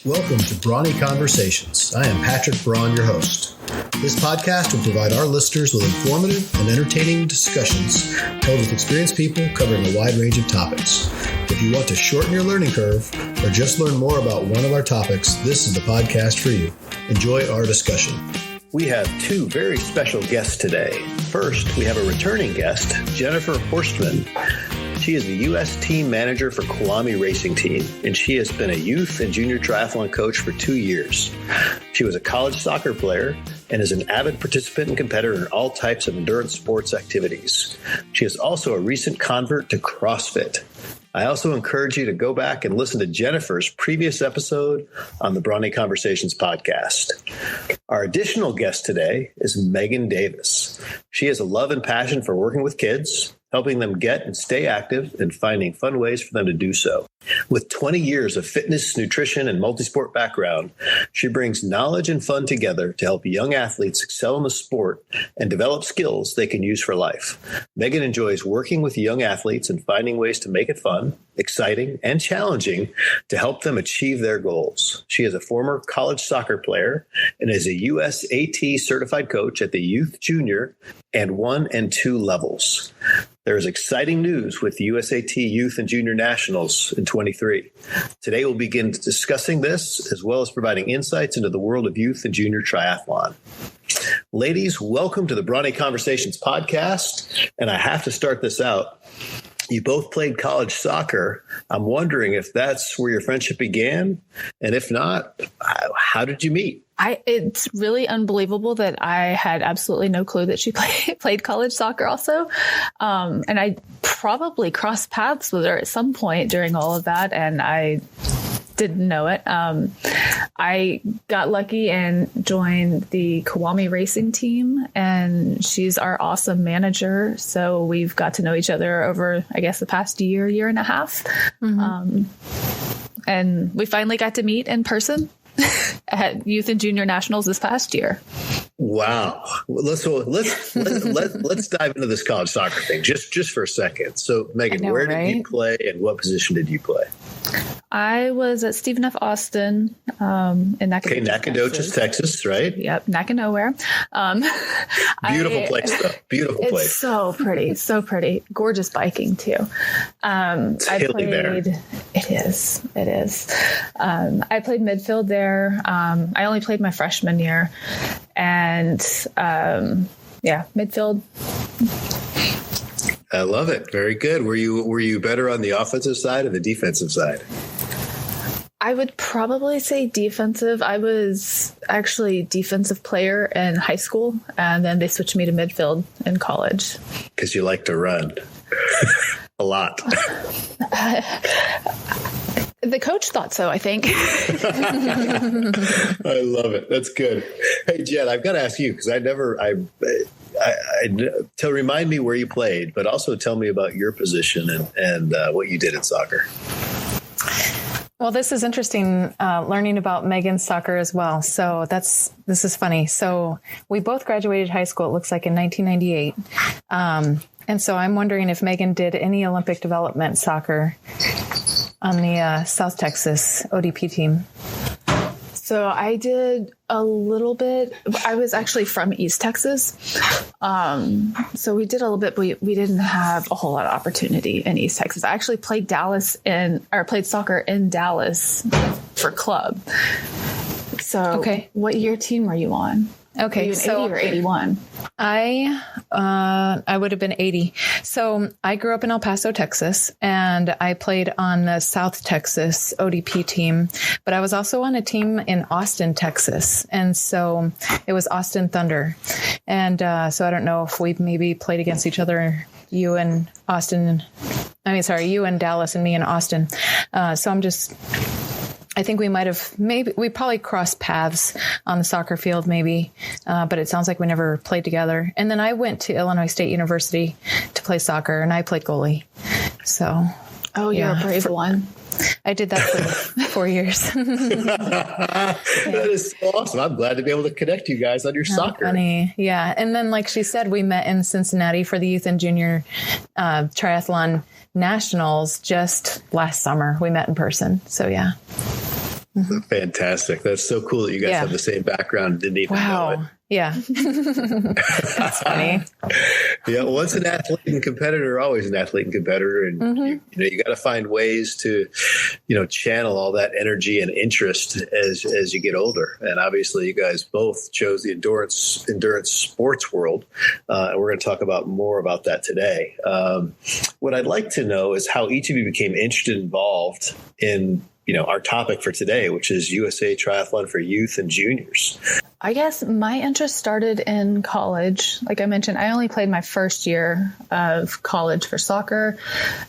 Welcome to Brawny Conversations. I am Patrick Braun, your host. This podcast will provide our listeners with informative and entertaining discussions held with experienced people covering a wide range of topics. If you want to shorten your learning curve or just learn more about one of our topics, this is the podcast for you. Enjoy our discussion. We have two very special guests today. First, we have a returning guest, Jennifer Horstmann. She is the U.S. team manager for Kiwami Racing Team, and she has been a youth and junior triathlon coach for 2 years. She was a college soccer player and is an avid participant and competitor in all types of endurance sports activities. She is also a recent convert to CrossFit. I also encourage you to go back and listen to Jennifer's previous episode on the Brawny Conversations podcast. Our additional guest today is Meagan Davis. She has a love and passion for working with kids, helping them get and stay active, and finding fun ways for them to do so. With 20 years of fitness, nutrition, and multisport background, she brings knowledge and fun together to help young athletes excel in the sport and develop skills they can use for life. Meagan enjoys working with young athletes and finding ways to make it fun, exciting, and challenging to help them achieve their goals. She is a former college soccer player and is a USAT certified coach at the youth, junior, and 1 and 2 levels. There is exciting news with the USAT Youth and Junior Nationals in 23. Today we'll begin discussing this as well as providing insights into the world of youth and junior triathlon. Ladies, welcome to the Brawny Conversations podcast. And I have to start this out. You both played college soccer. I'm wondering if that's where your friendship began. And if not, how did you meet? It's really unbelievable that I had absolutely no clue that she played college soccer also. And I probably crossed paths with her at some point during all of that. And I didn't know it. I got lucky and joined the Kiwami Racing Team, and she's our awesome manager. So we've got to know each other over, I guess, the past year and a half. Mm-hmm. And we finally got to meet in person at Youth and Junior Nationals this past year. Wow. Let's dive into this college soccer thing just for a second. So, Meagan, where did you play and what position did you play? I was at Stephen F. Austin in Nacogdoches, Texas, right? Yep, Nowhere. Beautiful place, though. Beautiful place. It's so pretty, so pretty. Gorgeous biking, too. It's hilly there. It is. I played midfield there. I only played my freshman year. And, midfield. I love it. Very good. Were you better on the offensive side or the defensive side? I would probably say defensive. I was actually defensive player in high school, and then they switched me to midfield in college. Because you like to run a lot. The coach thought so, I think. I love it. That's good. Hey, Jen, I've got to ask you because remind me where you played, but also tell me about your position and what you did in soccer. Well, this is interesting, learning about Meagan's soccer as well. So this is funny. So we both graduated high school, it looks like in 1998. And so I'm wondering if Meagan did any Olympic development soccer on the South Texas ODP team. So I did a little bit. I was actually from East Texas. So we did a little bit, but we didn't have a whole lot of opportunity in East Texas. I actually played played soccer in Dallas for club. So okay. What year team were you on? Okay, so 80 or 81? I would have been 80. So I grew up in El Paso, Texas, and I played on the South Texas ODP team, but I was also on a team in Austin, Texas. And so it was Austin Thunder. And so I don't know if we maybe played against each other, you and Dallas and me in Austin. I think we we probably crossed paths on the soccer field maybe, but it sounds like we never played together. And then I went to Illinois State University to play soccer, and I played goalie. So. Oh, you're a brave one. I did that for 4 years. That is so awesome. I'm glad to be able to connect you guys on your soccer. Funny. Yeah. And then, like she said, we met in Cincinnati for the Youth and Junior Triathlon Nationals just last summer. We met in person. So, yeah. Fantastic. That's so cool that you guys have the same background. Didn't even know it. Yeah. That's funny. Yeah. Once an athlete and competitor, always an athlete and competitor. And you got to find ways to, channel all that energy and interest as you get older. And obviously you guys both chose the endurance sports world. And we're going to talk about more about that today. What I'd like to know is how each of you became interested and involved in, our topic for today, which is USA Triathlon for youth and juniors. I guess my interest started in college. Like I mentioned, I only played my first year of college for soccer.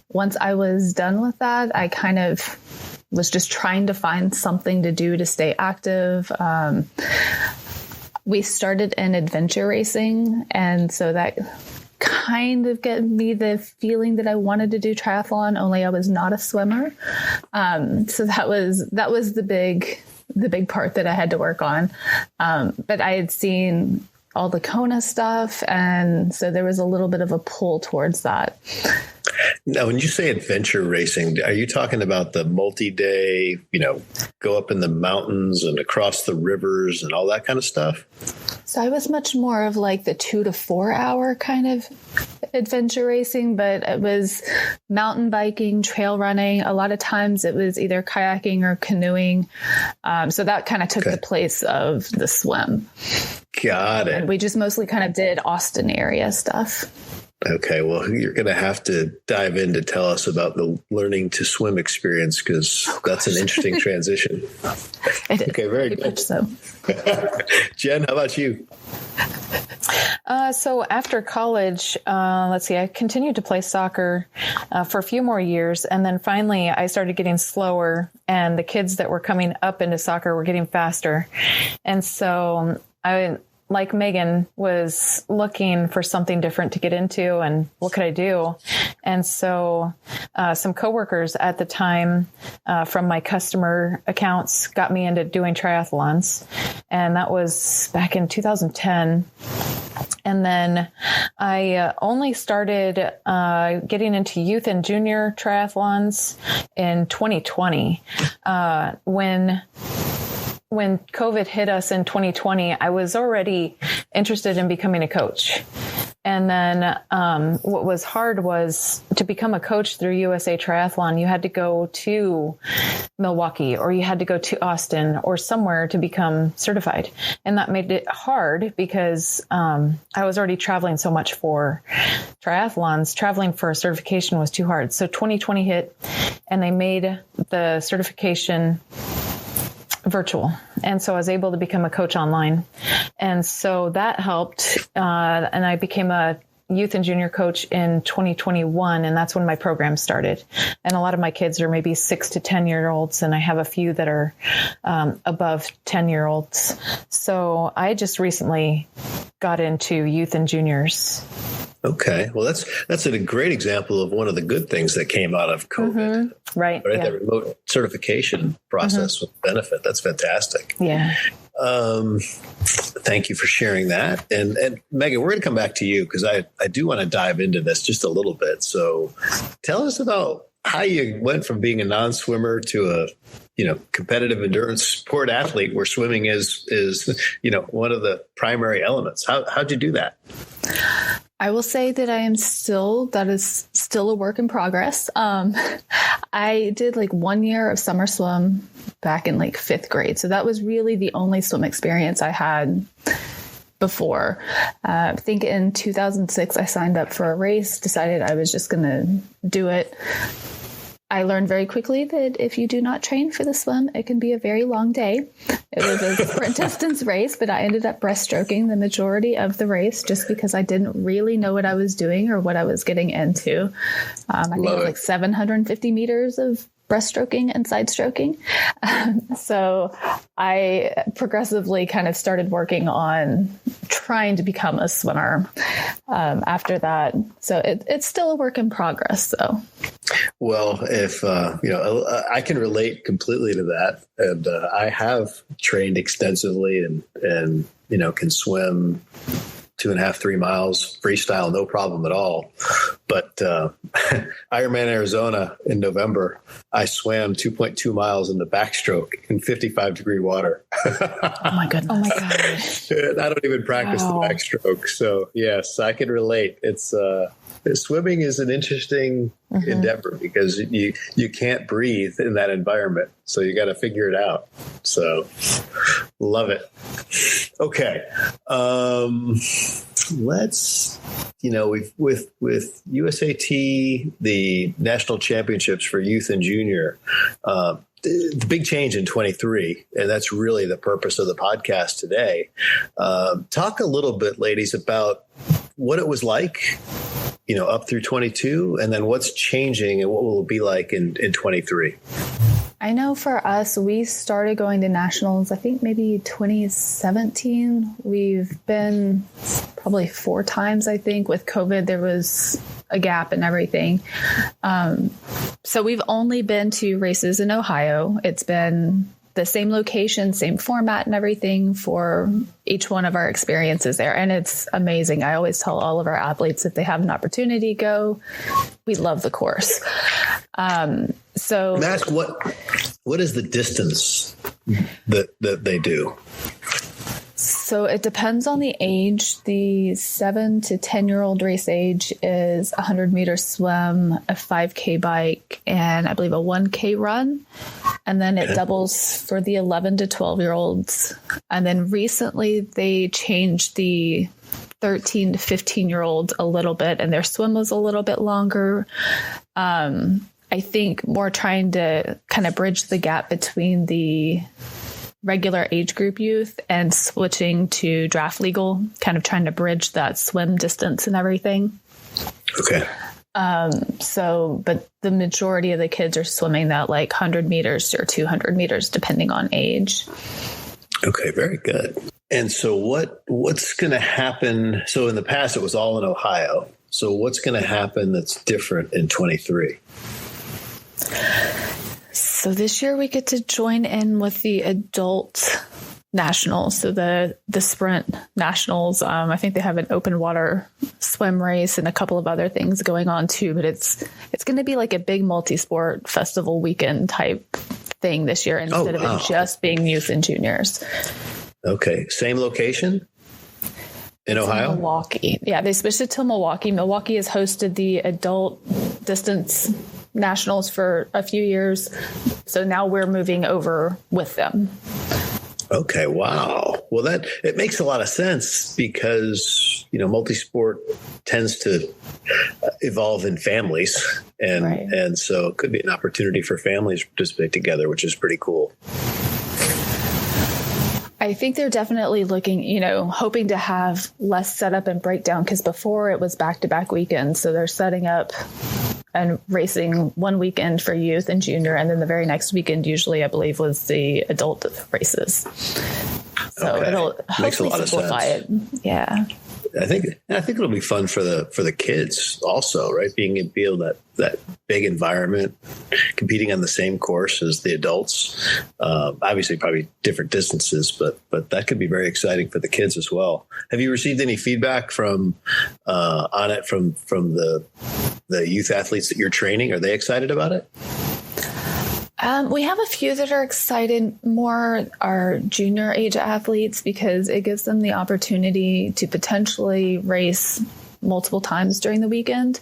Once I was done with that, I kind of was just trying to find something to do to stay active. We started in adventure racing, and so that kind of gave me the feeling that I wanted to do triathlon, only I was not a swimmer. So that was the big part that I had to work on. But I had seen all the Kona stuff, and so there was a little bit of a pull towards that. Now, when you say adventure racing, are you talking about the multi-day, go up in the mountains and across the rivers and all that kind of stuff? So I was much more of like the 2 to 4 hour kind of adventure racing, but it was mountain biking, trail running. A lot of times it was either kayaking or canoeing. So that kind of took the place of the swim. Got it. And we just mostly kind of did Austin area stuff. Okay, well, you're going to have to dive in to tell us about the learning to swim experience, because that's an interesting transition. Okay, very good. So. Jen, how about you? So after college, I continued to play soccer for a few more years. And then finally, I started getting slower, and the kids that were coming up into soccer were getting faster. And so I, like Meagan, was looking for something different to get into, and what could I do? And so some coworkers at the time from my customer accounts got me into doing triathlons. And that was back in 2010. And then I only started getting into youth and junior triathlons in 2020 when COVID hit us in 2020, I was already interested in becoming a coach. And then what was hard was to become a coach through USA Triathlon. You had to go to Milwaukee, or you had to go to Austin or somewhere to become certified. And that made it hard because I was already traveling so much for triathlons. Traveling for a certification was too hard. So 2020 hit, and they made the certification virtual. And so I was able to become a coach online. And so that helped. And I became a youth and junior coach in 2021. And that's when my program started. And a lot of my kids are maybe 6 to 10-year-olds. And I have a few that are above 10-year-olds. So I just recently got into youth and juniors. Okay. Well, that's a great example of one of the good things that came out of COVID. Mm-hmm. Right. Yeah. That remote certification process with benefit. That's fantastic. Yeah. Thank you for sharing that. And Meagan, we're going to come back to you, because I do want to dive into this just a little bit. So tell us about how you went from being a non-swimmer to a competitive endurance sport athlete, where swimming is one of the primary elements. How'd you do that? I will say that that is still a work in progress. I did 1 year of summer swim back in 5th grade. So that was really the only swim experience I had before. I think in 2006, I signed up for a race, decided I was just going to do it. I learned very quickly that if you do not train for the swim, it can be a very long day. It was a sprint distance race, but I ended up breaststroking the majority of the race just because I didn't really know what I was doing or what I was getting into. I think it was 750 meters of breaststroking and side stroking. So I progressively kind of started working on trying to become a swimmer after that. So it's still a work in progress, though. Well, if, I can relate completely to that. And I have trained extensively and can swim 2.5, 3 miles freestyle, no problem at all. But Ironman Arizona in November, I swam 2.2 miles in the backstroke in 55-degree water. Oh my goodness! Oh my god! I don't even practice the backstroke, so yes, I can relate. It's swimming is an interesting endeavor because you can't breathe in that environment, so you got to figure it out. So, love it. Okay, let's. With USAT, the national championships for youth and junior, the big change in 23, and that's really the purpose of the podcast today. Talk a little bit, ladies, about what it was like, up through 22, and then what's changing and what will it be like in 23. I know for us, we started going to nationals, I think maybe 2017. We've been probably 4 times, I think. With COVID, there was a gap and everything. So we've only been to races in Ohio. It's been the same location, same format and everything for each one of our experiences there. And it's amazing. I always tell all of our athletes, if they have an opportunity, go. We love the course. So ask what is the distance that they do? So it depends on the age. The 7 to 10-year-old race age is 100-meter swim, a 5K bike, and I believe a 1K run. And then it doubles for the 11 to 12-year-olds. And then recently they changed the 13 to 15-year-olds a little bit, and their swim was a little bit longer. I think more trying to kind of bridge the gap between the regular age group youth and switching to draft legal, kind of trying to bridge that swim distance and everything. Okay. But the majority of the kids are swimming that like 100 meters or 200 meters, depending on age. Okay. Very good. And so what's going to happen? So in the past, it was all in Ohio. So what's going to happen that's different in 23? So this year we get to join in with the adult nationals. So the sprint nationals, I think they have an open water swim race and a couple of other things going on too, but it's going to be like a big multisport festival weekend type thing this year instead of it just being youth and juniors. Okay. Same location in Ohio? Milwaukee. Yeah, they switched it to Milwaukee. Milwaukee has hosted the adult distance nationals for a few years. So now we're moving over with them. Okay. Wow. Well, it makes a lot of sense because, multisport tends to evolve in families. And so it could be an opportunity for families to participate together, which is pretty cool. I think they're definitely looking, hoping to have less setup and breakdown because before it was back-to-back weekends. So they're setting up and racing one weekend for youth and junior. And then the very next weekend, usually, I believe, was the adult races. So it'll hopefully simplify it. Yeah. I think it'll be fun for the kids also, right? Being able that big environment, competing on the same course as the adults. Obviously, probably different distances, but that could be very exciting for the kids as well. Have you received any feedback from the youth athletes that you're training? Are they excited about it? We have a few that are excited, more our junior age athletes, because it gives them the opportunity to potentially race multiple times during the weekend.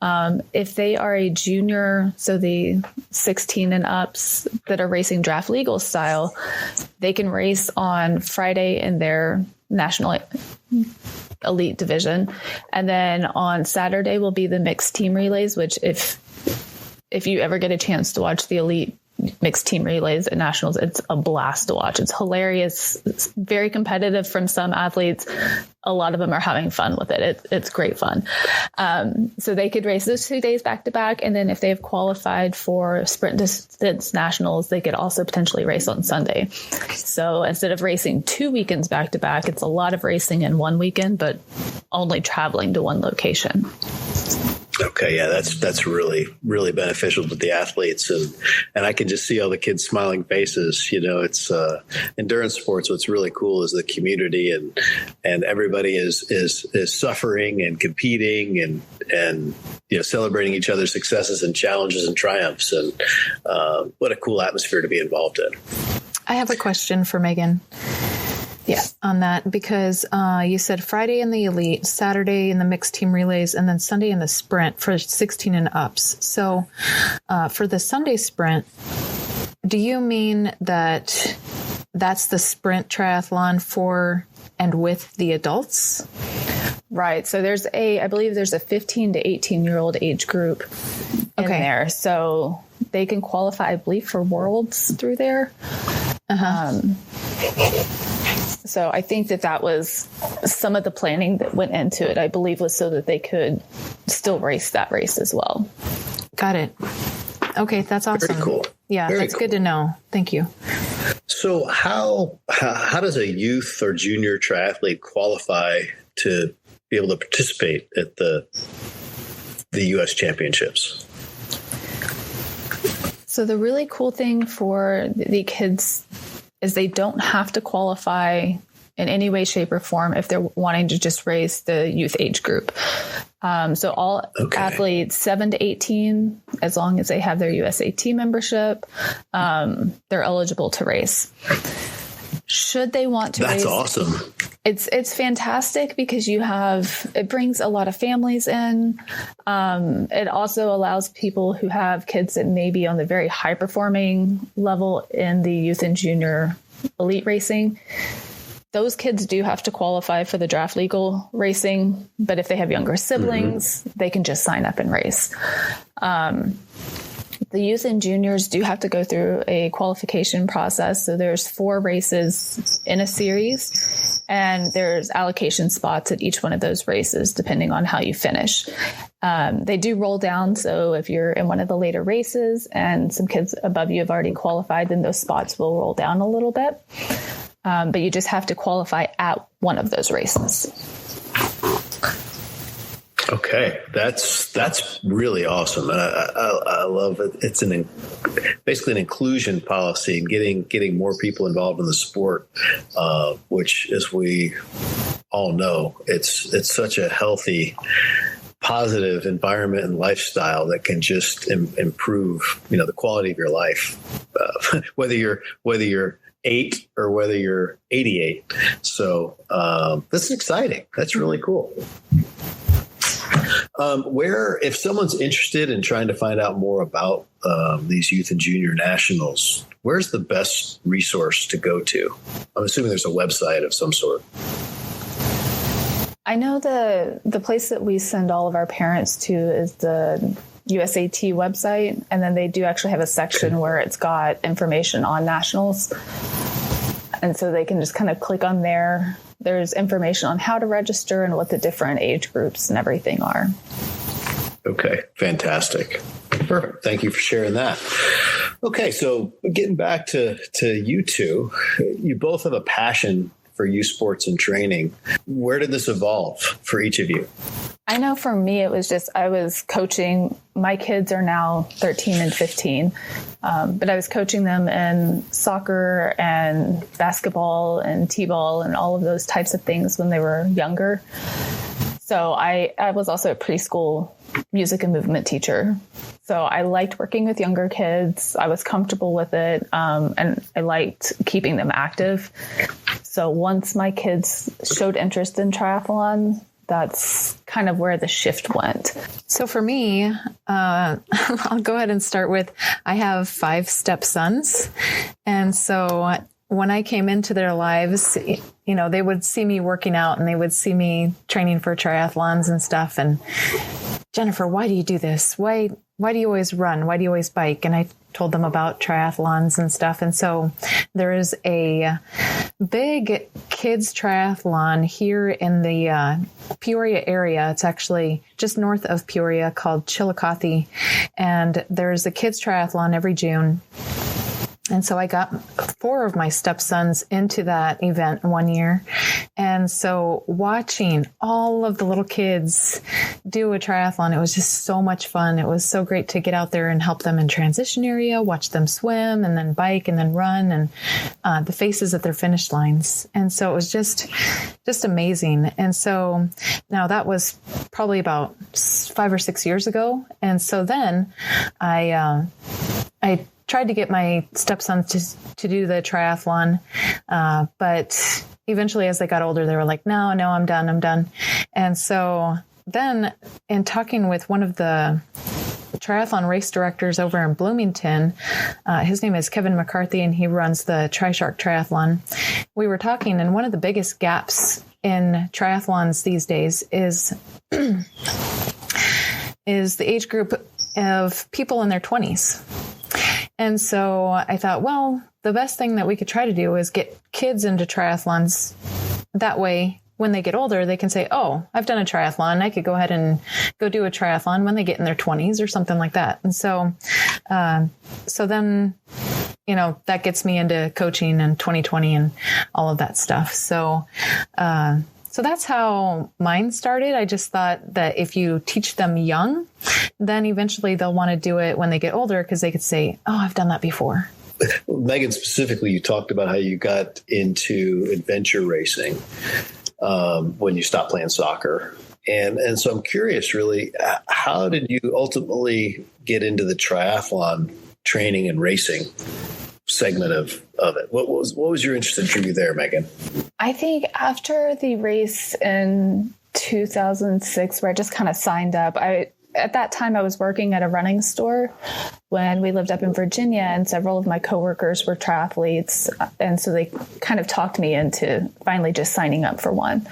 If they are a junior, so the 16 and ups that are racing draft legal style, they can race on Friday in their national elite division. And then on Saturday will be the mixed team relays, which if you ever get a chance to watch the elite mixed team relays at nationals, it's a blast to watch. It's hilarious. It's very competitive from some athletes. A lot of them are having fun with it. It's great fun. So they could race those 2 days back to back. And then if they have qualified for sprint distance nationals, they could also potentially race on Sunday. So instead of racing 2 weekends back to back, it's a lot of racing in one weekend, but only traveling to one location. Okay, yeah, that's really, really beneficial to the athletes, and I can just see all the kids' smiling faces. It's endurance sports. What's really cool is the community and everybody everybody is suffering and competing and celebrating each other's successes and challenges and triumphs. And what a cool atmosphere to be involved in. I have a question for Meagan. Yeah, on that, because you said Friday in the elite, Saturday in the mixed team relays, and then Sunday in the sprint for 16 and ups. So for the Sunday sprint, do you mean that that's the sprint triathlon for and with the adults? Right. So I believe there's a 15 to 18-year-old age group in there. So they can qualify, I believe, for worlds through there. So I think that was some of the planning that went into it, I believe, was so that they could still race that race as well. Got it. Okay, that's awesome. Very cool. Yeah, that's good to know. Thank you. So how does a youth or junior triathlete qualify to be able to participate at the U.S. Championships? So the really cool thing for the kids is they don't have to qualify in any way, shape, or form if they're wanting to just race the youth age group. So all athletes 7 to 18, as long as they have their USAT membership, they're eligible to race. Should they want to race? That's awesome. It's fantastic because it brings a lot of families in. It also allows people who have kids that may be on the very high performing level in the youth and junior elite racing. Those kids do have to qualify for the draft legal racing, but if they have younger siblings, they can just sign up and race. The youth and juniors do have to go through a qualification process. So there's 4 races in a series, and there's allocation spots at each one of those races, depending on how you finish. They do roll down. So if you're in one of the later races and some kids above you have already qualified, then those spots will roll down a little bit. But you just have to qualify at one of those races. Okay, that's really awesome. I love it. It's basically an inclusion policy and getting more people involved in the sport, which, as we all know, it's such a healthy, positive environment and lifestyle that can just improve the quality of your life, whether you're 8 or whether you're 88. So that's exciting. That's really cool. If someone's interested in trying to find out more about these youth and junior nationals, where's the best resource to go to? I'm assuming there's a website of some sort. I know the place that we send all of our parents to is the USAT website, and then they do actually have a section where it's got information on nationals, and so they can just kind of click on there. There's information on how to register and what the different age groups and everything are. Okay, fantastic. Perfect. Thank you for sharing that. Okay, so getting back to you two, you both have a passion for youth sports and training. Where did this evolve for each of you? I know for me, it was just, I was coaching. My kids are now 13 and 15, but I was coaching them in soccer and basketball and t-ball and all of those types of things when they were younger. So I was also a preschool music and movement teacher. So I liked working with younger kids. I was comfortable with it, and I liked keeping them active. So once my kids showed interest in triathlon, that's kind of where the shift went. So for me, I'll go ahead and start with, I have 5 stepsons. And so when I came into their lives, they would see me working out and they would see me training for triathlons and stuff. And Jennifer, why do you do this? Why do you always run? Why do you always bike? And I told them about triathlons and stuff. And so there is a big kids triathlon here in the Peoria area. It's actually just north of Peoria, called Chillicothe. And there's a kids triathlon every June. And so I got 4 of my stepsons into that event one year. And so watching all of the little kids do a triathlon, it was just so much fun. It was so great to get out there and help them in transition area, watch them swim and then bike and then run, and the faces at their finish lines. And so it was just amazing. And so now that was probably about 5 or 6 years ago. And so then I tried to get my stepsons to do the triathlon. But eventually as they got older, they were like, no, I'm done. And so then in talking with one of the triathlon race directors over in Bloomington, his name is Kevin McCarthy, and he runs the Tri-Shark Triathlon. We were talking, and one of the biggest gaps in triathlons these days is the age group of people in their 20s. And so I thought, well, the best thing that we could try to do is get kids into triathlons. That way, when they get older, they can say, oh, I've done a triathlon. I could go ahead and go do a triathlon when they get in their 20s or something like that. And so, then, that gets me into coaching in 2020 and all of that stuff. So that's how mine started. I just thought that if you teach them young, then eventually they'll want to do it when they get older, because they could say, oh, I've done that before. Meagan, specifically, you talked about how you got into adventure racing when you stopped playing soccer. And so I'm curious, really, how did you ultimately get into the triathlon training and racing segment of it? What was your interest and drew you there, Meagan? I think after the race in 2006, where I just kind of signed up, at that time I was working at a running store when we lived up in Virginia, and several of my coworkers were triathletes. And so they kind of talked me into finally just signing up for one.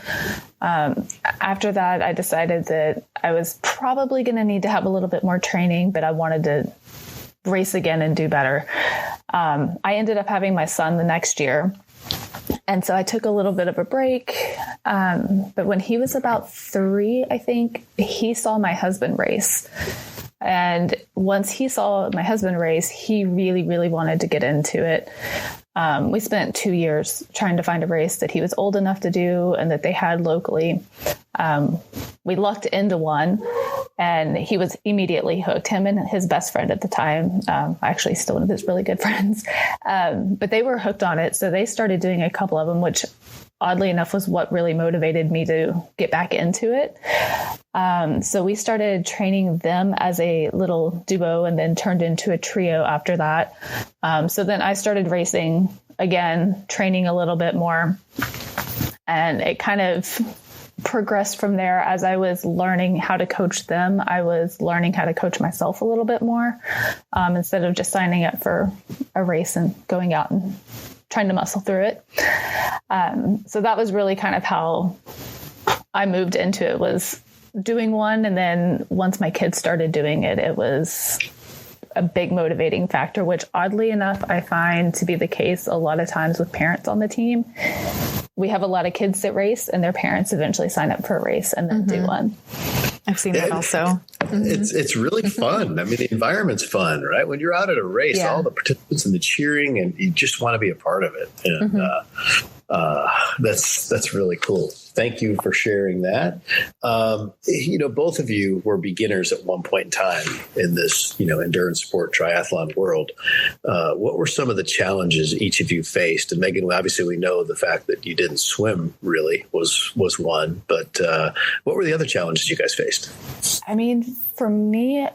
After that, I decided that I was probably going to need to have a little bit more training, but I wanted to race again and do better. I ended up having my son the next year. And so I took a little bit of a break. But when he was about 3, I think, he saw my husband race. And once he saw my husband race, he really, really wanted to get into it. We spent 2 years trying to find a race that he was old enough to do and that they had locally. We lucked into one, and he was immediately hooked. Him and his best friend at the time, actually still one of his really good friends, but they were hooked on it. So they started doing a couple of them, which oddly enough was what really motivated me to get back into it. So we started training them as a little duo and then turned into a trio after that. So then I started racing again, training a little bit more, and it kind of progressed from there. As I was learning how to coach them, I was learning how to coach myself a little bit more, instead of just signing up for a race and going out and trying to muscle through it. So that was really kind of how I moved into it, was doing one. And then once my kids started doing it, it was a big motivating factor, which oddly enough, I find to be the case a lot of times with parents on the team. We have a lot of kids that race, and their parents eventually sign up for a race and then do one. I've seen that also. It's really fun. I mean, the environment's fun, right? When you're out at a race, all the participants and the cheering, and you just want to be a part of it. And that's really cool. Thank you for sharing that. Both of you were beginners at one point in time in this, endurance sport triathlon world. What were some of the challenges each of you faced? And Meagan, obviously we know the fact that you didn't swim really was one, but what were the other challenges you guys faced? I mean, for me,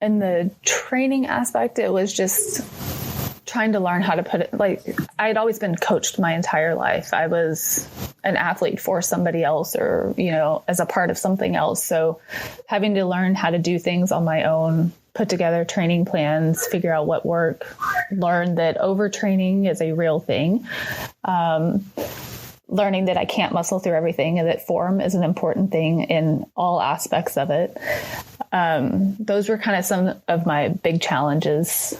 in the training aspect, it was just trying to learn how to put it, like, I had always been coached my entire life. I was an athlete for somebody else, or, as a part of something else. So having to learn how to do things on my own, put together training plans, figure out what worked, learn that overtraining is a real thing. Learning that I can't muscle through everything, and that form is an important thing in all aspects of it. Those were kind of some of my big challenges.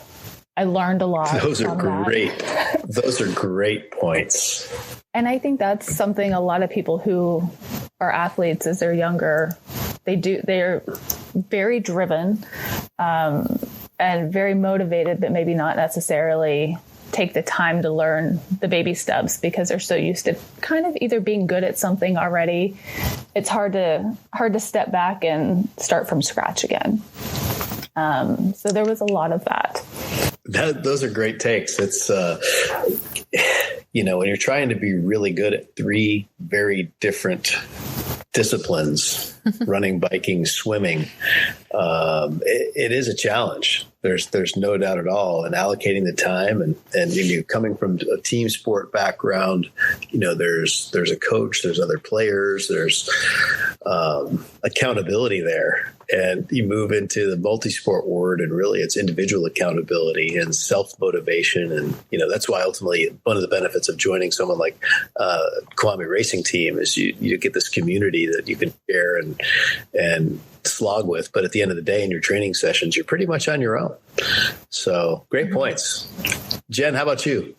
I learned a lot. Those are great. Those are great points. And I think that's something a lot of people who are athletes as they're younger, they're very driven, and very motivated, but maybe not necessarily take the time to learn the baby steps because they're so used to kind of either being good at something already. It's hard to step back and start from scratch again. So there was a lot of that. Those are great takes. It's, when you're trying to be really good at three very different disciplines, running, biking, swimming, it is a challenge. There's no doubt at all. And allocating the time and you coming from a team sport background, there's a coach, there's other players, there's accountability there. And you move into the multisport world, and really it's individual accountability and self-motivation. And, that's why ultimately one of the benefits of joining someone like Kwame Racing Team is you get this community that you can share and slog with. But at the end of the day, in your training sessions, you're pretty much on your own. So great points. Jen, how about you?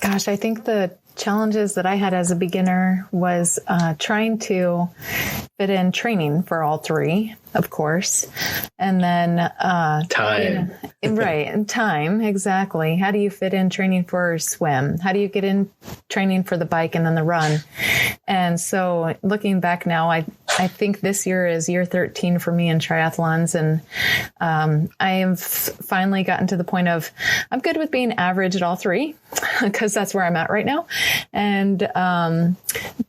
Gosh, I think the challenges that I had as a beginner was trying to fit in training for all three, of course. And then time. Right. And time. Exactly. How do you fit in training for swim? How do you get in training for the bike and then the run? And so looking back now, I think this year is year 13 for me in triathlons. And I have finally gotten to the point of I'm good with being average at all three because that's where I'm at right now. And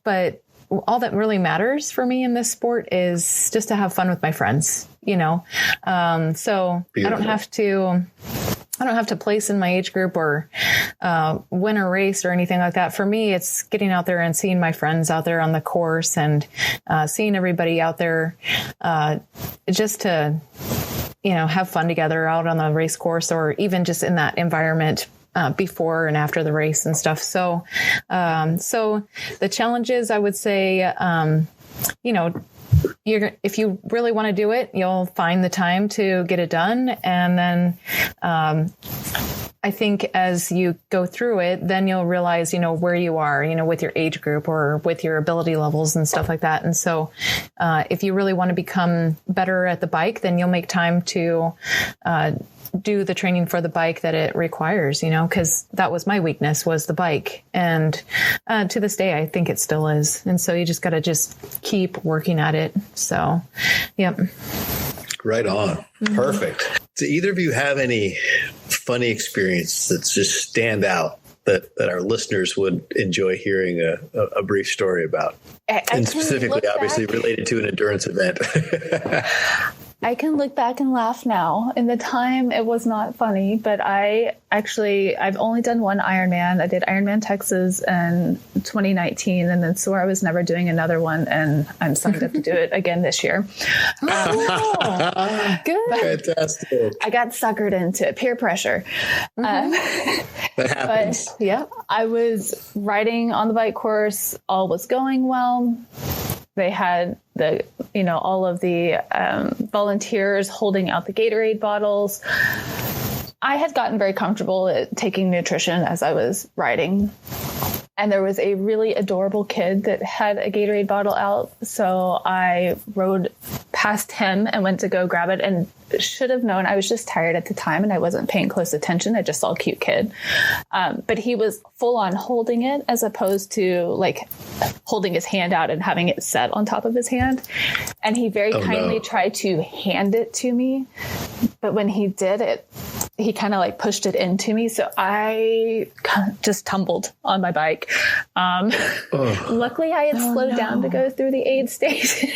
but all that really matters for me in this sport is just to have fun with my friends, so beautiful. I don't have to place in my age group or win a race or anything like that. For me, it's getting out there and seeing my friends out there on the course and seeing everybody out there just to, have fun together out on the race course or even just in that environment before and after the race and stuff. So the challenges, I would say, if you really want to do it, you'll find the time to get it done. And then, I think as you go through it, then you'll realize, where you are, with your age group or with your ability levels and stuff like that. And so, if you really want to become better at the bike, then you'll make time to, do the training for the bike that it requires, because that was my weakness was the bike. And to this day, I think it still is. And so you just got to just keep working at it. So, yep. Right on. Mm-hmm. Perfect. Do either of you have any funny experience that just stand out that our listeners would enjoy hearing a brief story about? And specifically, obviously, related to an endurance event. I can look back and laugh now. In the time, it was not funny, but I've only done one Ironman. I did Ironman Texas in 2019 and then swore I was never doing another one. And I'm signed up to do it again this year. Good. Fantastic. I got suckered into it, peer pressure. That happens. But yeah, I was riding on the bike course. All was going well. They had all of the volunteers holding out the Gatorade bottles. I had gotten very comfortable at taking nutrition as I was riding. And there was a really adorable kid that had a Gatorade bottle out. So I rode past him and went to go grab it and should have known. I was just tired at the time and I wasn't paying close attention. I just saw a cute kid. But he was full on holding it as opposed to like holding his hand out and having it set on top of his hand. And he very kindly tried to hand it to me. But when he did it, he kind of like pushed it into me. So I just tumbled on my bike. Luckily I had slowed down to go through the aid station.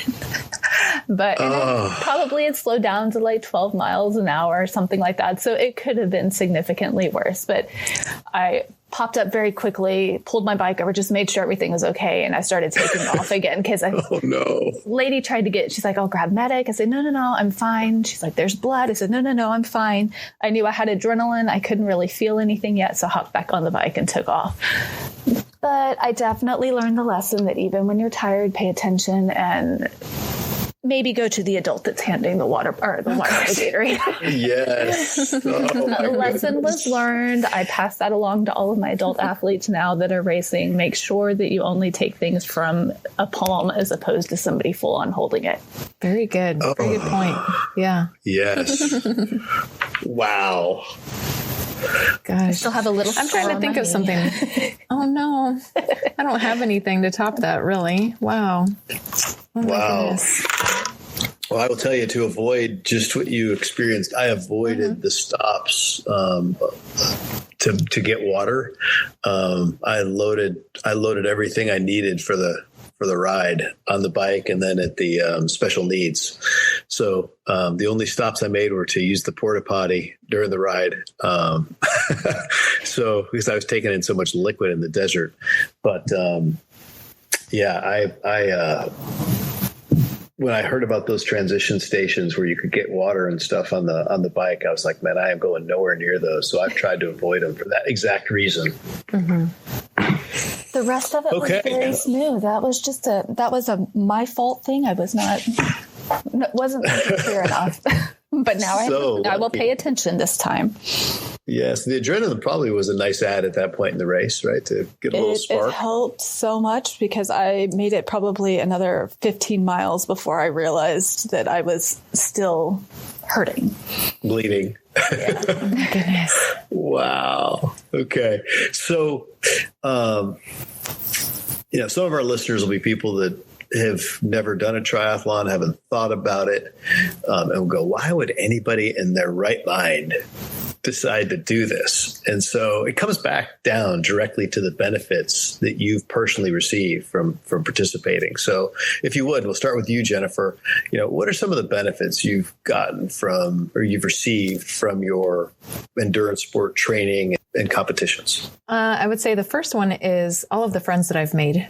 But probably it slowed down to like 12 miles an hour or something like that. So it could have been significantly worse. But I popped up very quickly, pulled my bike over, just made sure everything was okay. And I started taking off again because lady tried to she's like, "Oh, grab medic." I said, no, I'm fine. She's like, "There's blood." I said, no, I'm fine. I knew I had adrenaline. I couldn't really feel anything yet. So I hopped back on the bike and took off. But I definitely learned the lesson that even when you're tired, pay attention and maybe go to the adult that's handing the water or the Gatorade. Yes. The lesson was learned. I pass that along to all of my adult athletes now that are racing. Make sure that you only take things from a palm as opposed to somebody full on holding it. Very good. Very good point. Yeah. Yes. Wow. Gosh. I still have a little. I'm trying to think of something. Oh no, I don't have anything to top that, really. Wow. Oh, wow. Goodness. Well, I will tell you, to avoid just what you experienced, I avoided the stops to get water. I loaded everything I needed for the ride on the bike, and then at the special needs. So the only stops I made were to use the porta potty during the ride. So because I was taking in so much liquid in the desert, but I when I heard about those transition stations where you could get water and stuff on the bike, I was like, man, I am going nowhere near those. So I've tried to avoid them for that exact reason. Mm-hmm. The rest of it was very smooth. That was a my fault thing. I wasn't clear enough. But now I will pay attention this time. Yes, the adrenaline probably was a nice add at that point in the race, right? To get a little spark. It helped so much because I made it probably another 15 miles before I realized that I was still hurting. Bleeding. Yeah. Oh my goodness. Wow. Okay. So, some of our listeners will be people that have never done a triathlon, haven't thought about it, and will go, why would anybody in their right mind decide to do this? And so it comes back down directly to the benefits that you've personally received from participating. So if you would, we'll start with you, Jennifer. What are some of the benefits you've gotten from, or you've received from your endurance sport training and competitions? I would say the first one is all of the friends that I've made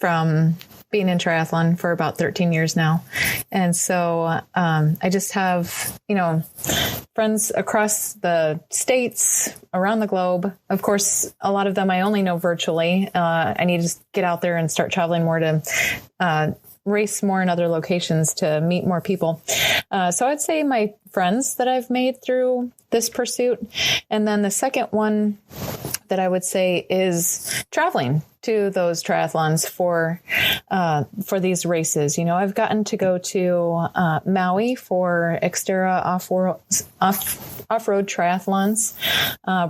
from being in triathlon for about 13 years now. And so I just have, friends across the states, around the globe. Of course, a lot of them I only know virtually. I need to get out there and start traveling more to race more in other locations to meet more people. So I'd say my friends that I've made through this pursuit. And then the second one that I would say is traveling to those triathlons for these races. I've gotten to go to Maui for Xterra off-road triathlons,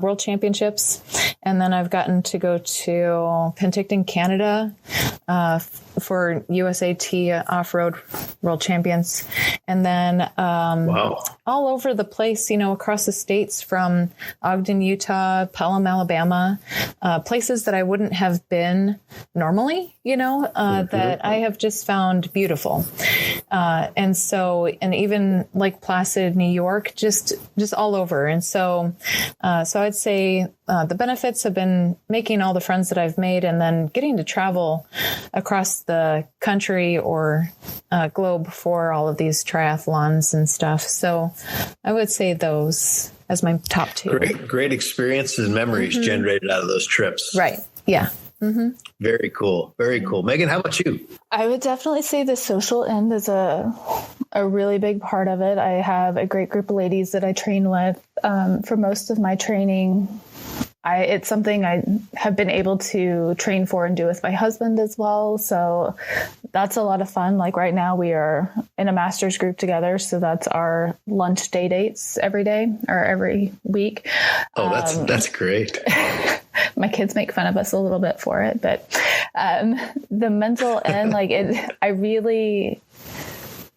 world championships. And then I've gotten to go to Penticton, Canada, for USAT off-road world champions. And then all over the place, across the states, from Ogden, Utah, Pelham, Alabama, places that I wouldn't have been normally, that I have just found beautiful. And even Lake Placid, New York, just all over. And so I'd say the benefits have been making all the friends that I've made, and then getting to travel across the country or globe for all of these triathlons and stuff. So I would say those as my top two. Great experiences and memories generated out of those trips. Right. Yeah. Mm-hmm. Very cool. Very cool. Meagan, how about you? I would definitely say the social end is a really big part of it. I have a great group of ladies that I train with. For most of my training, it's something I have been able to train for and do with my husband as well. So that's a lot of fun. Like right now we are in a master's group together. So that's our lunch day dates every day or every week. Oh, that's great. My kids make fun of us a little bit for it, but the mental end,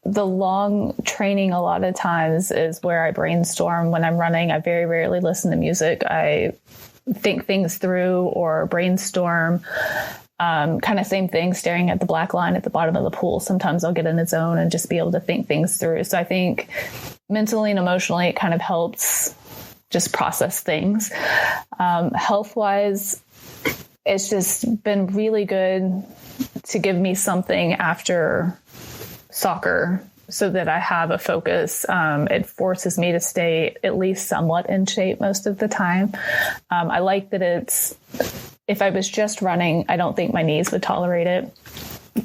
the long training a lot of times is where I brainstorm when I'm running. I very rarely listen to music. I think things through or brainstorm. Kind of same thing, staring at the black line at the bottom of the pool. Sometimes I'll get in the zone and just be able to think things through. So I think mentally and emotionally, it kind of helps just process things. Health-wise, it's just been really good to give me something after soccer so that I have a focus. It forces me to stay at least somewhat in shape most of the time. I like that if I was just running, I don't think my knees would tolerate it.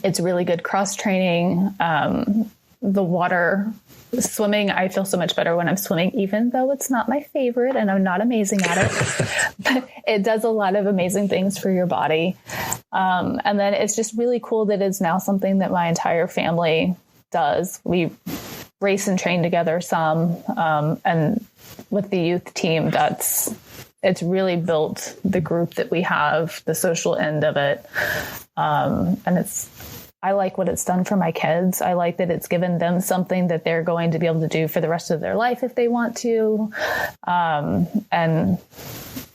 It's really good cross training. The water swimming, I feel so much better when I'm swimming, even though it's not my favorite and I'm not amazing at it, but it does a lot of amazing things for your body. And then it's just really cool that it's now something that my entire family does. We race and train together some, and with the youth team, it's really built the group that we have, the social end of it. And I like what it's done for my kids. I like that it's given them something that they're going to be able to do for the rest of their life if they want to. And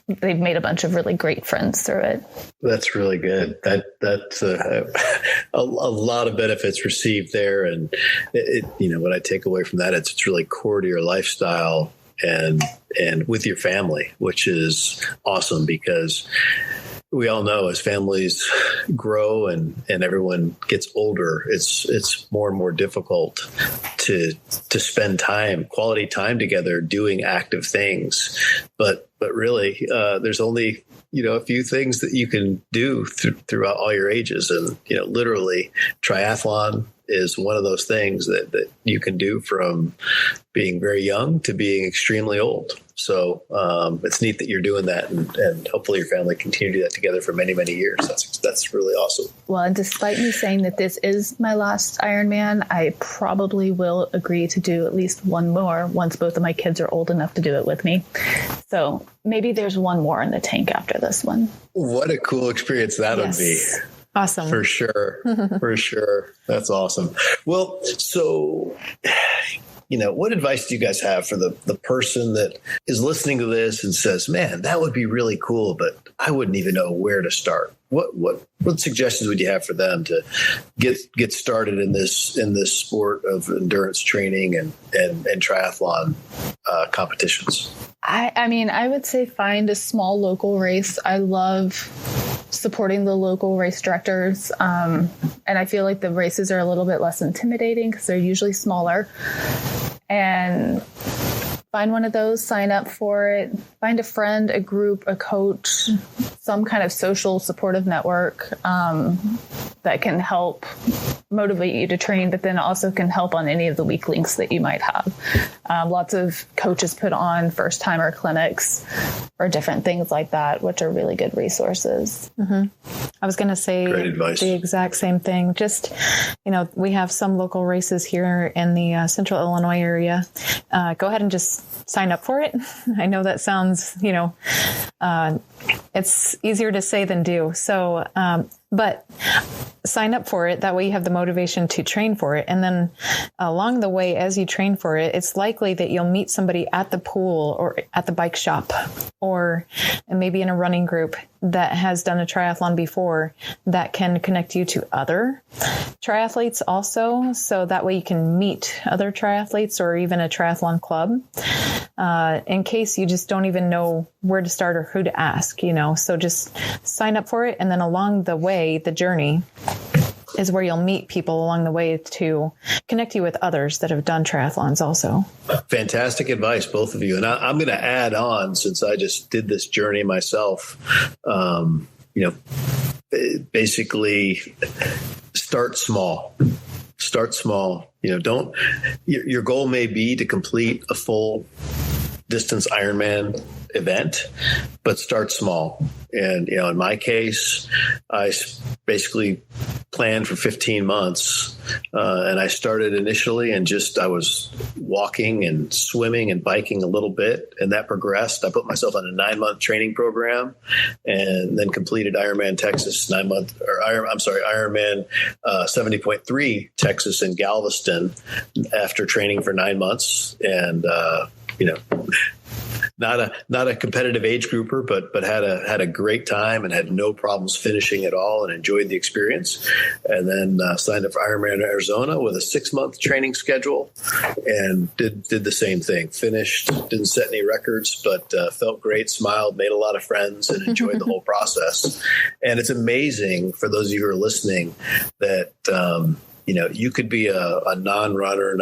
they've made a bunch of really great friends through it. That's really good. That's a lot of benefits received there. And what I take away from that, it's really core to your lifestyle and with your family, which is awesome, because we all know as families grow and everyone gets older, it's more and more difficult to spend quality time together doing active things. But really, there's only a few things that you can do throughout all your ages, and literally triathlon is one of those things that you can do from being very young to being extremely old. So it's neat that you're doing that, and hopefully your family continue to do that together for many, many years. That's really awesome. Well, and despite me saying that this is my last Ironman, I probably will agree to do at least one more once both of my kids are old enough to do it with me. So maybe there's one more in the tank after this one. What a cool experience that would be. Awesome. For sure. For sure. That's awesome. Well, so, what advice do you guys have for the person that is listening to this and says, man, that would be really cool, but I wouldn't even know where to start? What suggestions would you have for them to get started in this sport of endurance training and triathlon competitions? I would say find a small local race. I love supporting the local race directors. And I feel like the races are a little bit less intimidating because they're usually smaller. And find one of those, sign up for it, find a friend, a group, a coach, some kind of social supportive network that can help motivate you to train, but then also can help on any of the weak links that you might have. Lots of coaches put on first timer clinics or different things like that, which are really good resources. Mm-hmm. I was going to say the exact same thing. Just, we have some local races here in the central Illinois area. Go ahead and just sign up for it. I know that sounds, it's easier to say than do. So, but sign up for it. That way you have the motivation to train for it. And then along the way, as you train for it, it's likely that you'll meet somebody at the pool or at the bike shop or maybe in a running group that has done a triathlon before that can connect you to other triathletes also. So that way you can meet other triathletes or even a triathlon club in case you just don't even know where to start or who to ask, So just sign up for it. And then along the way, the journey is where you'll meet people along the way to connect you with others that have done triathlons also. Fantastic advice, both of you. And I'm going to add on, since I just did this journey myself, basically start small. Start small. Your goal may be to complete a full distance Ironman event, but start small. And, in my case, I basically planned for 15 months. And I started initially and I was walking and swimming and biking a little bit. And that progressed. I put myself on a 9-month training program and then completed Ironman Texas Ironman 70.3 Texas in Galveston after training for 9 months. And, not a competitive age grouper, but had a great time and had no problems finishing at all and enjoyed the experience. And then signed up for Ironman Arizona with a 6-month training schedule and did the same thing. Finished, didn't set any records, but felt great, smiled, made a lot of friends, and enjoyed the whole process. And it's amazing for those of you who are listening that you could be a non-runner,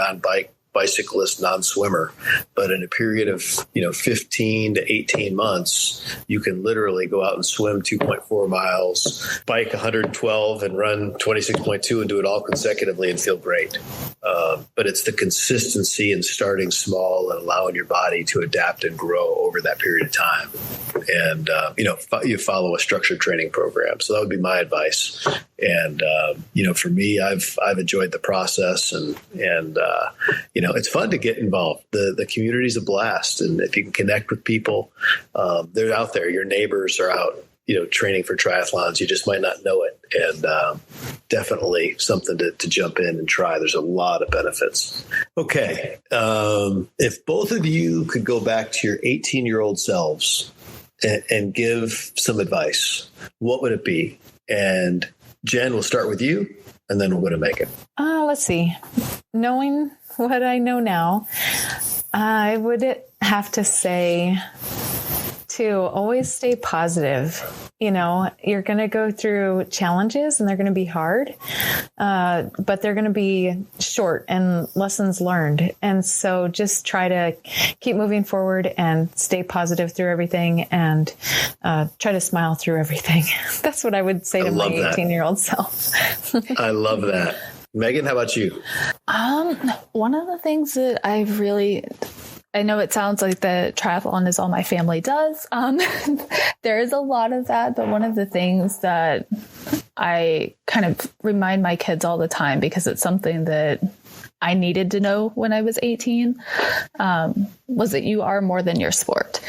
bicyclist, non-swimmer, but in a period of 15 to 18 months, you can literally go out and swim 2.4 miles, bike 112, and run 26.2, and do it all consecutively and feel great. But it's the consistency and starting small and allowing your body to adapt and grow over that period of time. And you follow a structured training program. So that would be my advice. And for me, I've enjoyed the process, and it's fun to get involved. The community's a blast. And if you can connect with people, they're out there. Your neighbors are out, training for triathlons. You just might not know it. And definitely something to jump in and try. There's a lot of benefits. Okay. If both of you could go back to your 18-year-old selves and give some advice, what would it be? And Jen, we'll start with you, and then we'll go to Meagan. Let's see. Knowing what I know now, I would have to say to always stay positive. You're going to go through challenges and they're going to be hard, but they're going to be short and lessons learned. And so just try to keep moving forward and stay positive through everything and try to smile through everything. That's what I would say to my 18-year-old self. I love that. Meagan, how about you? One of the things that I know it sounds like the triathlon is all my family does. There is a lot of that, but one of the things that I kind of remind my kids all the time, because it's something that I needed to know when I was 18, was that you are more than your sport.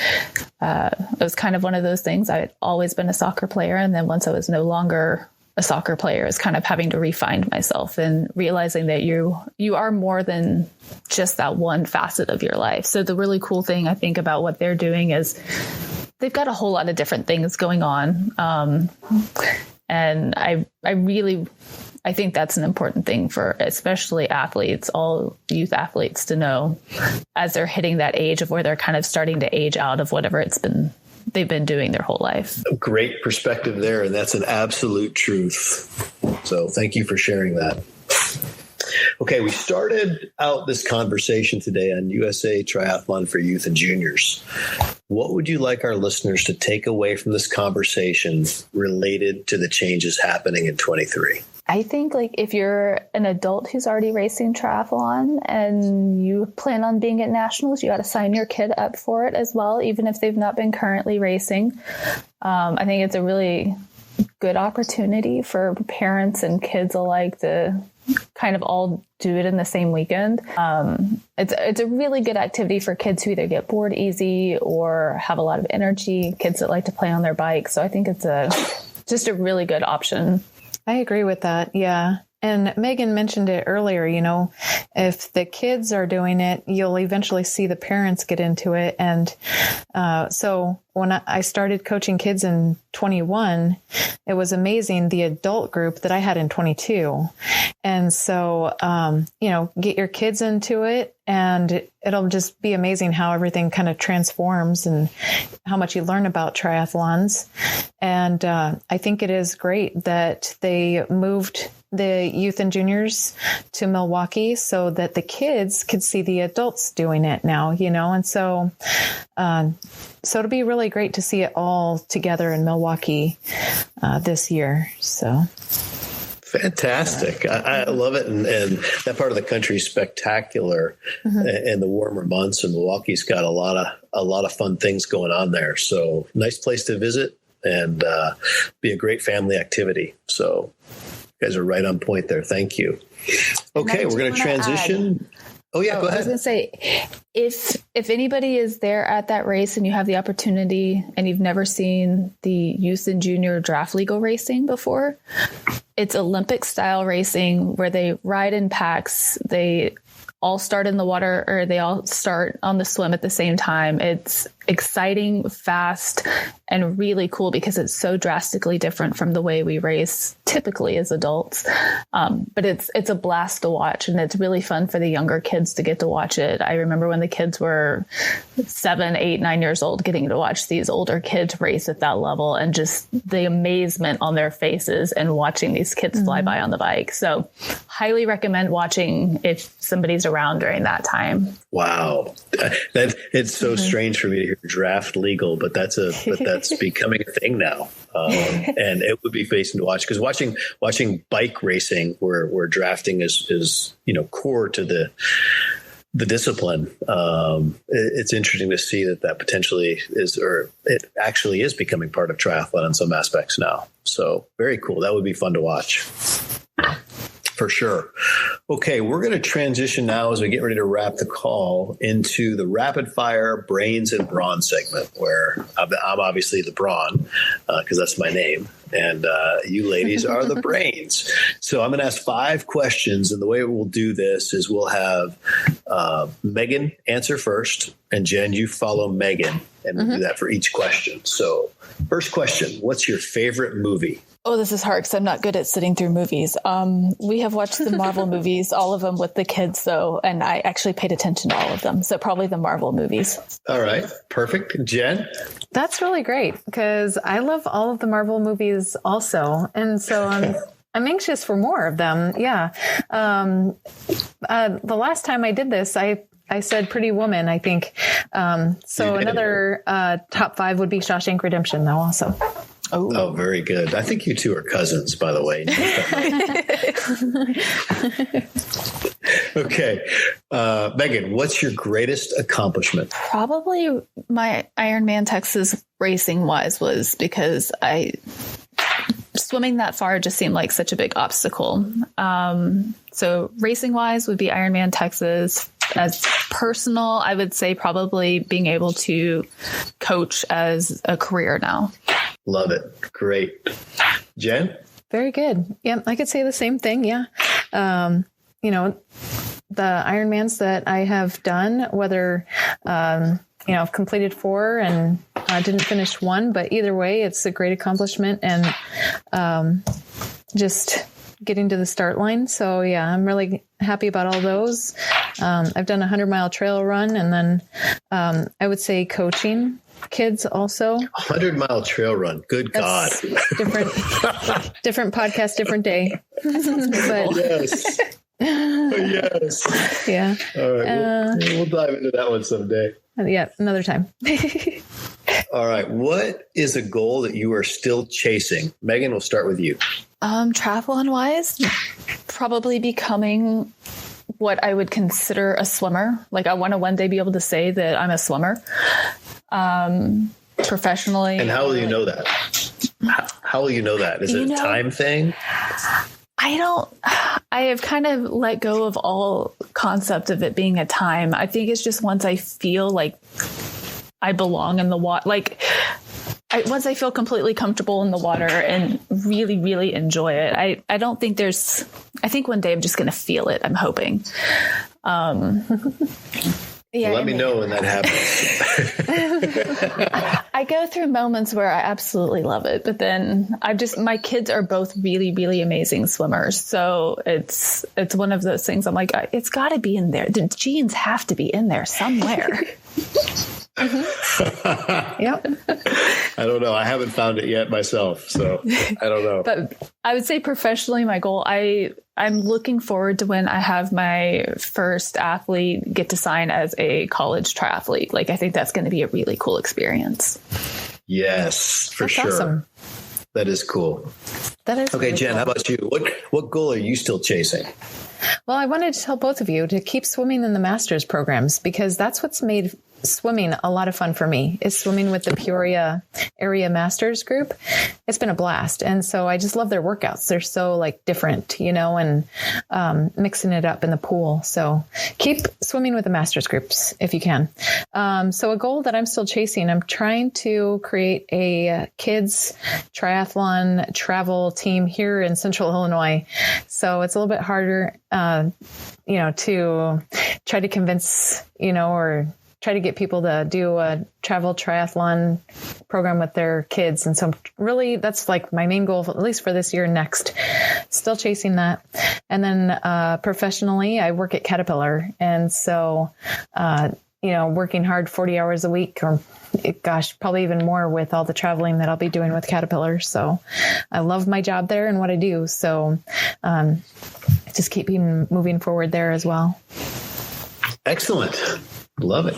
It was kind of one of those things. I had always been a soccer player. And then once I was no longer a soccer player, is kind of having to refine myself and realizing that you are more than just that one facet of your life. So the really cool thing I think about what they're doing is they've got a whole lot of different things going on. And I think that's an important thing for especially athletes, all youth athletes, to know as they're hitting that age of where they're kind of starting to age out of whatever they've been doing their whole life. Great perspective there. And that's an absolute truth. So thank you for sharing that. Okay. We started out this conversation today on USA Triathlon for Youth and Juniors. What would you like our listeners to take away from this conversation related to the changes happening in 23? I think if you're an adult who's already racing triathlon and you plan on being at nationals, you got to sign your kid up for it as well, even if they've not been currently racing. I think it's a really good opportunity for parents and kids alike to kind of all do it in the same weekend. It's a really good activity for kids who either get bored easy or have a lot of energy, kids that like to play on their bikes. So I think it's just a really good option. I agree with that. Yeah. And Meagan mentioned it earlier, if the kids are doing it, you'll eventually see the parents get into it. And so when I started coaching kids in 21, it was amazing, the adult group that I had in 22. And so, get your kids into it, and it'll just be amazing how everything kind of transforms and how much you learn about triathlons. And I think it is great that they moved the youth and juniors to Milwaukee so that the kids could see the adults doing it now, and so it'll be really great to see it all together in Milwaukee this year. So. Fantastic. I love it. And that part of the country is spectacular. Mm-hmm. And the warmer months, and Milwaukee's got a lot of fun things going on there. So nice place to visit and be a great family activity. So you guys are right on point there. Thank you. Okay, we're going to transition. Oh, yeah, go ahead. I was going to say, if anybody is there at that race and you have the opportunity and you've never seen the youth and junior draft legal racing before, it's Olympic style racing where they ride in packs. They all start in the water, or they all start on the swim at the same time. It's exciting, fast, and really cool because it's so drastically different from the way we race typically as adults. But it's a blast to watch, and it's really fun for the younger kids to get to watch it. I remember when the kids were 7, 8, 9 years old, getting to watch these older kids race at that level, and just the amazement on their faces and watching these kids fly by on the bike. So highly recommend watching if somebody's around during that time. Wow. It's so strange for me to hear draft legal, but that's becoming a thing now. And it would be fascinating to watch, because watching bike racing where drafting is core to the discipline. It's interesting to see that potentially is, or it actually is becoming part of triathlon in some aspects now. So very cool. That would be fun to watch. For sure. Okay, we're going to transition now as we get ready to wrap the call into the rapid fire brains and brawn segment, where I'm obviously the brawn because that's my name, and you ladies are the brains. So I'm going to ask 5 questions, and the way we'll do this is we'll have Meagan answer first, and Jen, you follow Meagan, and we'll do that for each question. So first question, what's your favorite movie? Oh, this is hard because I'm not good at sitting through movies. We have watched the Marvel movies, all of them with the kids, though, and I actually paid attention to all of them. So probably the Marvel movies. All right. Perfect. Jen? That's really great because I love all of the Marvel movies also. And so I'm anxious for more of them. Yeah. The last time I did this, I said Pretty Woman, I think. So another top 5 would be Shawshank Redemption, though, also. Oh, very good. I think you two are cousins, by the way. Okay. Meagan, what's your greatest accomplishment? Probably my Ironman Texas racing wise was because swimming that far just seemed like such a big obstacle. So racing wise would be Ironman Texas. As personal, I would say probably being able to coach as a career now. Love it. Great. Jen? Very good. Yeah, I could say the same thing. Yeah. The Ironmans that I have done, whether, I've completed 4 and didn't finish 1, but either way, it's a great accomplishment and just getting to the start line. So yeah, I'm really happy about all those. I've done a 100-mile trail run, and then I would say coaching kids also. 100-mile trail run. Good God. Different podcast, different day. But, yes. Yes. Yeah. All right. We'll dive into that one someday. Yeah. Another time. All right. What is a goal that you are still chasing? Meagan, we'll start with you. Triathlon wise, probably becoming what I would consider a swimmer. Like I want to one day be able to say that I'm a swimmer. Professionally. And how will you know that? How will you know that? Is it a time thing? I have kind of let go of all concept of it being a time. I think it's just once I feel like I belong in the water, once I feel completely comfortable in the water and really, really enjoy it. I don't think I think one day I'm just going to feel it. I'm hoping. Yeah, let me know when that happens. I go through moments where I absolutely love it, but then my kids are both really, really amazing swimmers. So it's one of those things I'm like, it's got to be in there. The genes have to be in there somewhere. Yep. I don't know. I haven't found it yet myself, so I don't know. But I would say professionally, my goal, I'm looking forward to when I have my first athlete get to sign as a college triathlete. Like, I think that's going to be a really cool experience. Yes, for sure. Awesome. That is cool. That is okay, really Jen, cool. how about you? What goal are you still chasing? Well, I wanted to tell both of you to keep swimming in the master's programs because that's what's made swimming a lot of fun for me is swimming with the Peoria area masters group. It's been a blast. And so I just love their workouts. They're so different, and mixing it up in the pool. So keep swimming with the masters groups if you can. So a goal that I'm still chasing, I'm trying to create a kids triathlon travel team here in Central Illinois. So it's a little bit harder, to try to convince, or try to get people to do a travel triathlon program with their kids. And so really that's my main goal, at least for this year next, still chasing that. And then professionally, I work at Caterpillar. And so, working hard 40 hours a week or probably even more with all the traveling that I'll be doing with Caterpillar. So I love my job there and what I do. So just keep moving forward there as well. Excellent. Love it.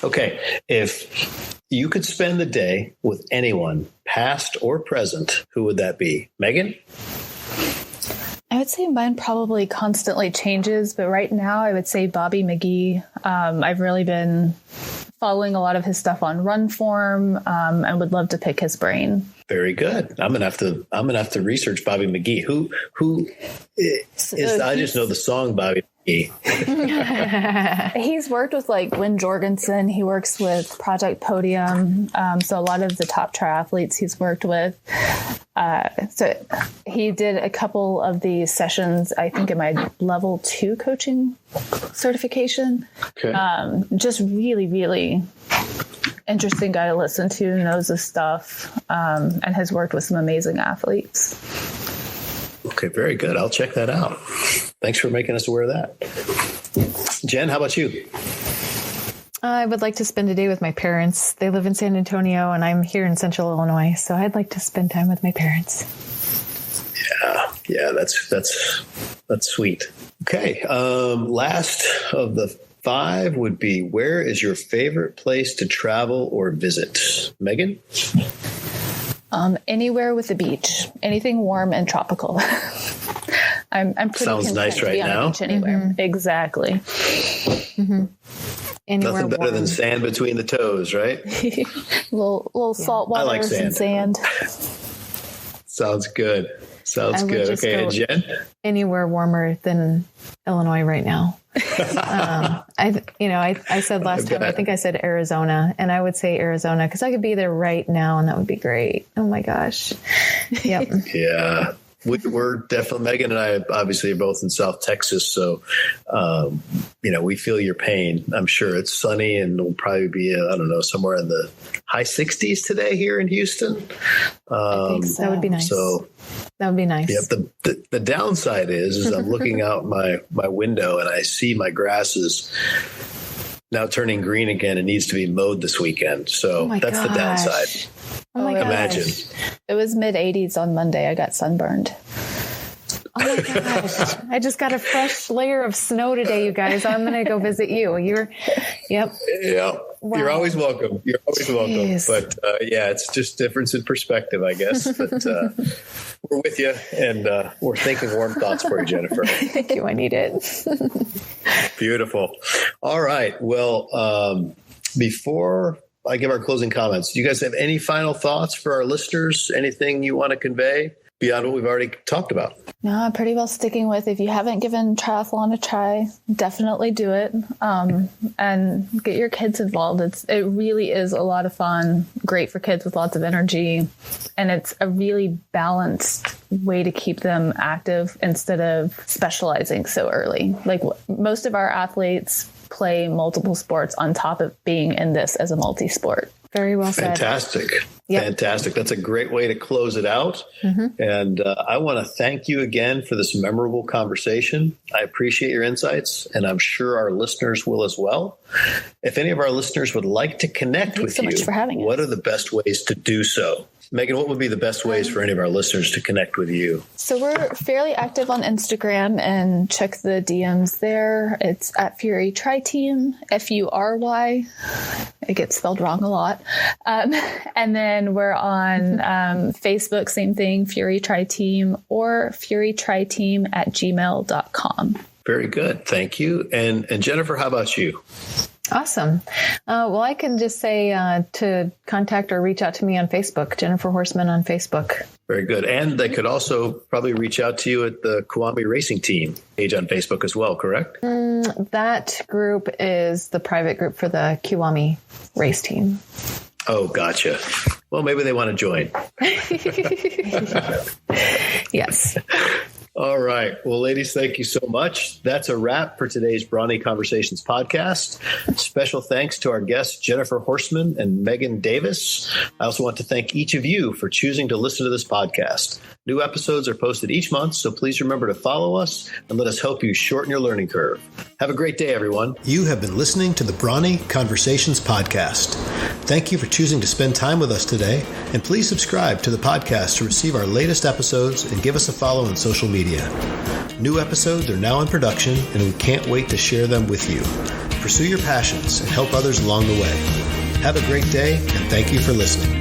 Okay. If you could spend the day with anyone, past or present, who would that be? Meagan? I would say mine probably constantly changes, but right now I would say Bobby McGee. I've really been following a lot of his stuff on Run Form and would love to pick his brain. Very good. I'm gonna have to research Bobby McGee. Who is? I just know the song Bobby McGee. He's worked with like Lynn Jorgensen. He works with Project Podium. So a lot of the top triathletes he's worked with. So he did a couple of these sessions, I think, in my level 2 coaching certification. Okay. Just really, really interesting guy to listen to, knows his stuff, and has worked with some amazing athletes. Okay, very good. I'll check that out. Thanks for making us aware of that. Jen, how about you? I would like to spend a day with my parents. They live in San Antonio, and I'm here in Central Illinois, so I'd like to spend time with my parents. Yeah, that's sweet. Okay, last of the 5 would be, where is your favorite place to travel or visit? Meagan? Anywhere with the beach, anything warm and tropical. I'm pretty Sounds nice to right be on now. a beach anywhere. Mm-hmm. Exactly. Mm-hmm. Nothing better than sand between the toes, right? little salt water, like and sand. Sounds good. Sounds good. Okay, and Jen? Anywhere warmer than Illinois right now. I said last time, I think I said Arizona, and I would say Arizona because I could be there right now, and that would be great. Oh my gosh. Yep. Yeah. We're definitely, Meagan and I obviously are both in South Texas. So, we feel your pain. I'm sure it's sunny and it'll probably be, somewhere in the high 60s today here in Houston. I think so. That would be nice. So that would be nice. Yep. The downside is I'm looking out my window and I see my grasses now turning green again. It needs to be mowed this weekend. So that's the downside. Oh my gosh. Imagine. It was mid-80s on Monday. I got sunburned. Oh my gosh. I just got a fresh layer of snow today, you guys. I'm going to go visit you. Yep. Yeah. Wow. You're always welcome. Jeez. But it's just difference in perspective, I guess. But we're with you, and we're thinking warm thoughts for you, Jennifer. Thank you. I need it. Beautiful. All right. Well, before I give our closing comments, do you guys have any final thoughts for our listeners? Anything you want to convey beyond what we've already talked about? No, I'm pretty well sticking with, if you haven't given triathlon a try, definitely do it, and get your kids involved. It really is a lot of fun, great for kids with lots of energy, and it's a really balanced way to keep them active instead of specializing so early. Like most of our athletes play multiple sports on top of being in this as a multi-sport. Very well said. Fantastic. Yep. Fantastic. That's a great way to close it out. Mm-hmm. And I want to thank you again for this memorable conversation. I appreciate your insights, and I'm sure our listeners will as well. If any of our listeners would like to connect with you, what are the best ways to do so? Meagan, what would be the best ways for any of our listeners to connect with you? So we're fairly active on Instagram, and check the DMs there. It's at Fury Tri Team, Fury. It gets spelled wrong a lot. And then we're on Facebook, same thing, Fury Tri Team, or furytriteam@gmail.com. Very good. Thank you. And Jennifer, how about you? Awesome. Well, I can just say to contact or reach out to me on Facebook, Jennifer Horstmann on Facebook. Very good. And they could also probably reach out to you at the Kiwami Racing Team page on Facebook as well, correct? That group is the private group for the Kiwami race team. Oh, gotcha. Well, maybe they want to join. Yes. All right. Well, ladies, thank you so much. That's a wrap for today's Brawny Conversations podcast. Special thanks to our guests, Jennifer Horstmann and Meagan Davis. I also want to thank each of you for choosing to listen to this podcast. New episodes are posted each month, so please remember to follow us and let us help you shorten your learning curve. Have a great day, everyone. You have been listening to the Brawny Conversations podcast. Thank you for choosing to spend time with us today, and please subscribe to the podcast to receive our latest episodes and give us a follow on social media. New episodes are now in production, and we can't wait to share them with you. Pursue your passions and help others along the way. Have a great day, and thank you for listening.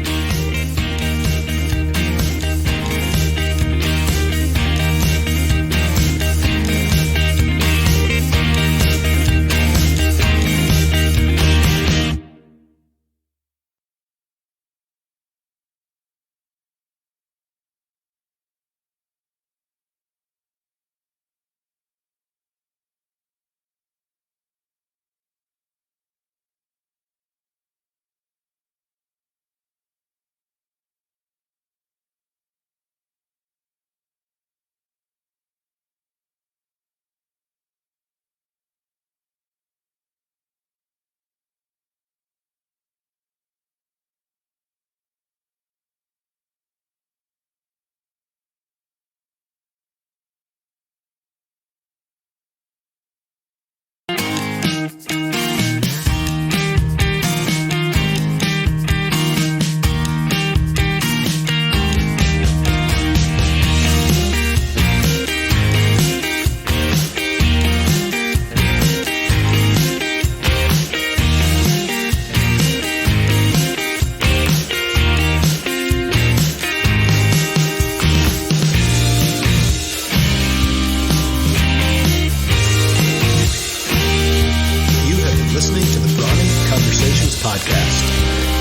listening to the Brawny Conversations podcast.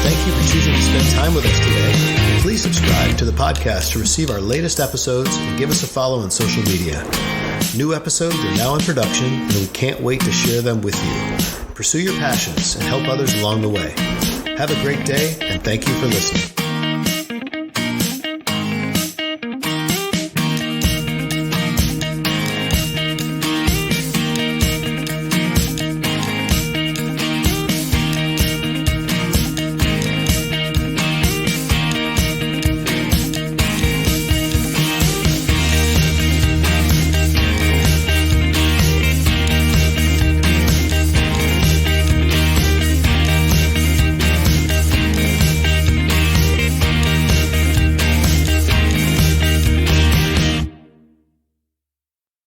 Thank you for choosing to spend time with us today. And please subscribe to the podcast to receive our latest episodes and give us a follow on social media. New episodes are now in production, and we can't wait to share them with you. Pursue your passions and help others along the way. Have a great day, and thank you for listening.